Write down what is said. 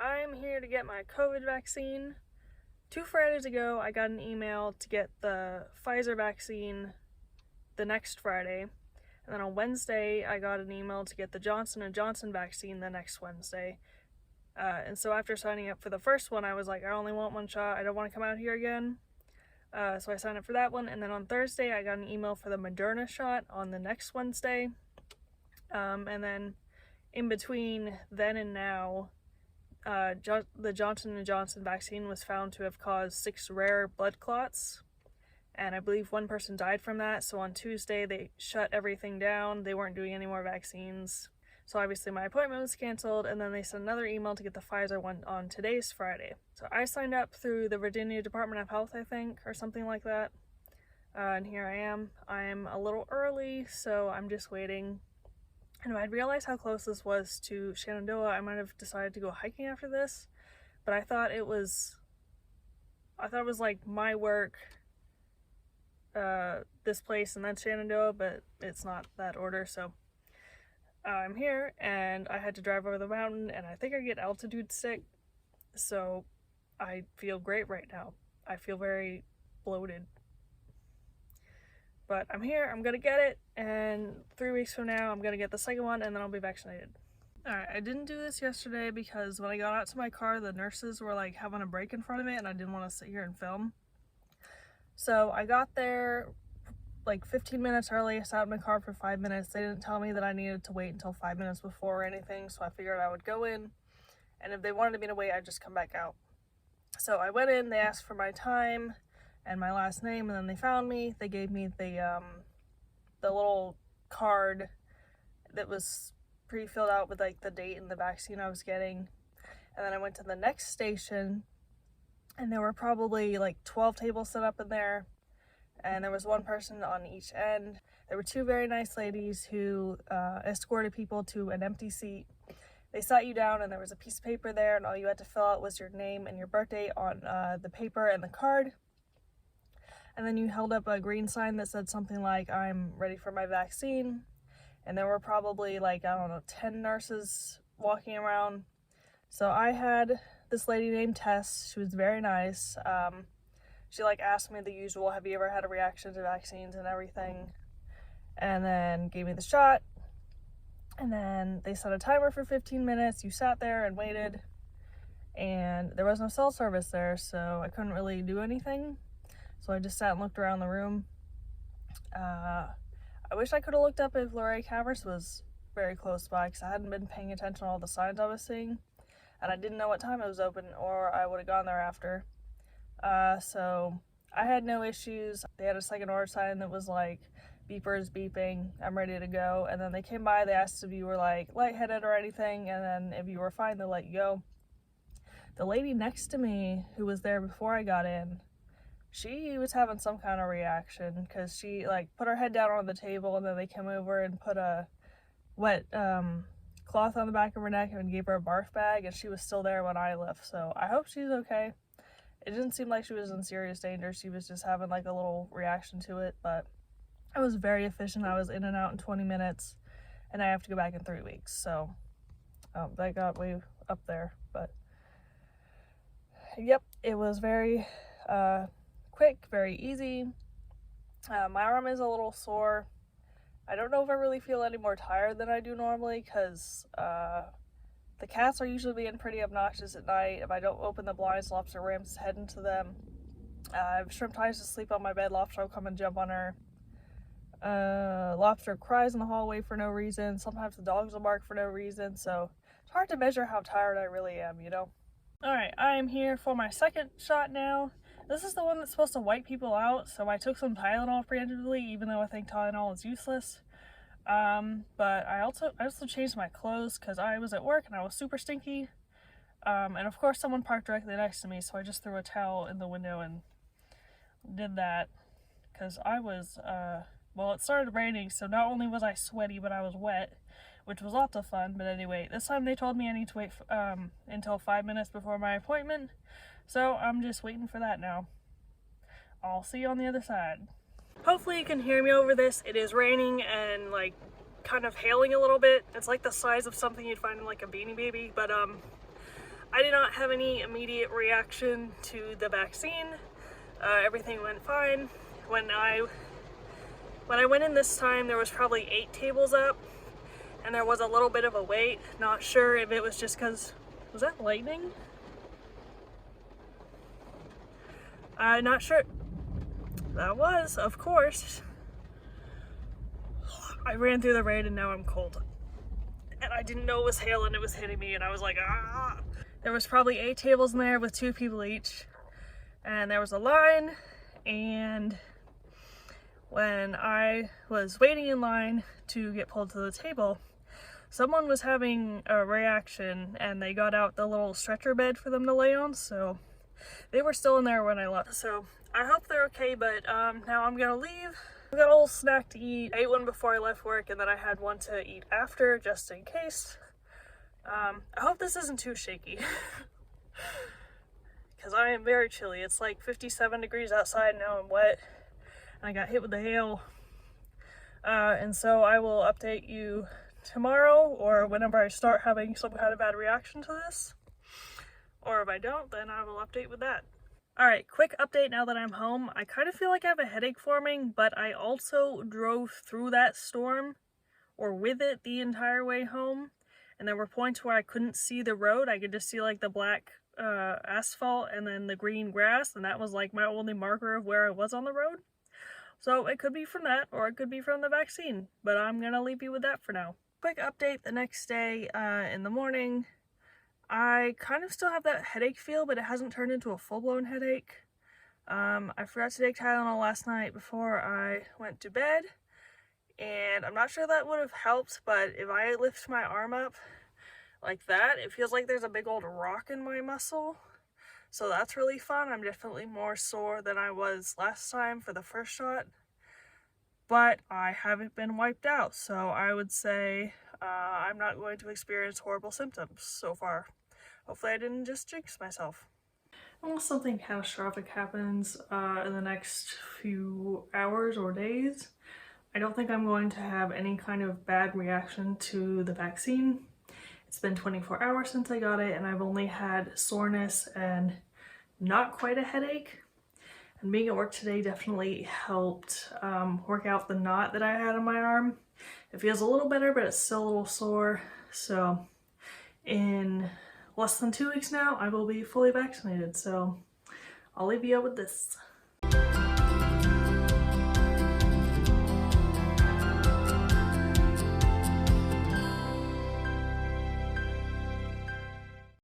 I'm here to get my COVID vaccine. 2 Fridays ago, I got an email to get the Pfizer vaccine the next Friday. And then on Wednesday, I got an email to get the Johnson & Johnson vaccine the next Wednesday. And so after signing up for the first one, I was like, I only want one shot. I don't want to come out here again. So I signed up for that one. And then on Thursday, I got an email for the Moderna shot on the next Wednesday. And then in between then and now, the Johnson & Johnson vaccine was found to have caused 6 rare blood clots, and I believe one person died from that. So on Tuesday they shut everything down. They weren't doing any more vaccines, so obviously my appointment was canceled, and then they sent another email to get the Pfizer one on today's Friday. So I signed up through the Virginia Department of Health, I think, or something like that, and here I am. I'm a little early, so I'm just waiting. And if I'd realized how close this was to Shenandoah, I might have decided to go hiking after this. But I thought it was like my work, this place, and then Shenandoah, but it's not that order. So I'm here, and I had to drive over the mountain, and I think I get altitude sick. So I feel great right now. I feel very bloated. But I'm here, I'm gonna get it, and 3 weeks from now I'm gonna get the second one, and then I'll be vaccinated. Alright, I didn't do this yesterday because when I got out to my car, the nurses were like having a break in front of it, and I didn't want to sit here and film. So I got there like 15 minutes early. I sat in my car for 5 minutes. They didn't tell me that I needed to wait until 5 minutes before or anything, so I figured I would go in, and if they wanted me to wait, I'd just come back out. So I went in, they asked for my time and my last name, and then they found me. They gave me the little card that was pre-filled out with like the date and the vaccine I was getting. And then I went to the next station, and there were probably like 12 tables set up in there, and there was one person on each end. There were 2 very nice ladies who escorted people to an empty seat. They sat you down, and there was a piece of paper there, and all you had to fill out was your name and your birthday on the paper and the card. And then you held up a green sign that said something like, I'm ready for my vaccine. And there were probably like, I don't know, 10 nurses walking around. So I had this lady named Tess. She was very nice. She like asked me the usual, have you ever had a reaction to vaccines and everything? And then gave me the shot. And then they set a timer for 15 minutes. You sat there and waited. And there was no cell service there, so I couldn't really do anything. So I just sat and looked around the room. I wish I could have looked up if Luray Caverns was very close by, because I hadn't been paying attention to all the signs I was seeing, and I didn't know what time it was open, or I would have gone there after. So I had no issues. They had a second order sign that was like, beepers beeping, I'm ready to go. And then they came by, they asked if you were like lightheaded or anything, and then if you were fine, they let you go. The lady next to me, who was there before I got in, she was having some kind of reaction, because she like put her head down on the table, and then they came over and put a wet cloth on the back of her neck and gave her a barf bag, and she was still there when I left. So I hope she's okay. It didn't seem like she was in serious danger. She was just having like a little reaction to it, but I was very efficient. I was in and out in 20 minutes, and I have to go back in 3 weeks. So that got way up there, but yep, it was very quick, very easy. My arm is a little sore. I don't know if I really feel any more tired than I do normally, because the cats are usually being pretty obnoxious at night. If I don't open the blinds, Lobster rams his head into them. If Shrimp tries to sleep on my bed, Lobster will come and jump on her. Lobster cries in the hallway for no reason. Sometimes the dogs will bark for no reason, so it's hard to measure how tired I really am, you know? Alright, I am here for my second shot now. This is the one that's supposed to wipe people out, so I took some Tylenol preemptively, even though I think Tylenol is useless. But I also changed my clothes because I was at work and I was super stinky. And of course someone parked directly next to me, so I just threw a towel in the window and did that. Because I was, well, it started raining, so not only was I sweaty, but I was wet, which was lots of fun. But anyway, this time they told me I need to wait until 5 minutes before my appointment. So I'm just waiting for that now. I'll see you on the other side. Hopefully you can hear me over this. It is raining and like kind of hailing a little bit. It's like the size of something you'd find in like a Beanie Baby, but I did not have any immediate reaction to the vaccine. Everything went fine. When I went in this time, there was probably 8 tables up, and there was a little bit of a wait. Not sure if it was just because, was that lightning? Not sure. That was, of course. I ran through the rain and now I'm cold. And I didn't know it was hail and it was hitting me and I was like, ah! There was probably 8 tables in there with 2 people each. And there was a line, and when I was waiting in line to get pulled to the table, someone was having a reaction and they got out the little stretcher bed for them to lay on, so they were still in there when I left. So I hope they're okay, but now I'm gonna leave. I got a little snack to eat. I ate one before I left work and then I had one to eat after, just in case. I hope this isn't too shaky. Because I am very chilly. It's like 57 degrees outside, now I'm wet. And I got hit with the hail. And so I will update you tomorrow or whenever I start having some kind of bad reaction to this. Or if I don't, then I will update with that. Alright, quick update now that I'm home. I kind of feel like I have a headache forming, but I also drove through that storm, or with it, the entire way home. And there were points where I couldn't see the road. I could just see like the black asphalt and then the green grass, and that was like my only marker of where I was on the road. So it could be from that, or it could be from the vaccine, but I'm gonna leave you with that for now. Quick update the next day in the morning. I kind of still have that headache feel, but it hasn't turned into a full-blown headache. I forgot to take Tylenol last night before I went to bed, and I'm not sure that would have helped, but if I lift my arm up like that, it feels like there's a big old rock in my muscle. So that's really fun. I'm definitely more sore than I was last time for the first shot. But I haven't been wiped out, so I would say I'm not going to experience horrible symptoms so far. Hopefully I didn't just jinx myself. Unless something catastrophic happens in the next few hours or days, I don't think I'm going to have any kind of bad reaction to the vaccine. It's been 24 hours since I got it, and I've only had soreness and not quite a headache. And being at work today definitely helped work out the knot that I had on my arm. It feels a little better, but it's still a little sore. So in less than 2 weeks now, I will be fully vaccinated. So I'll leave you with this.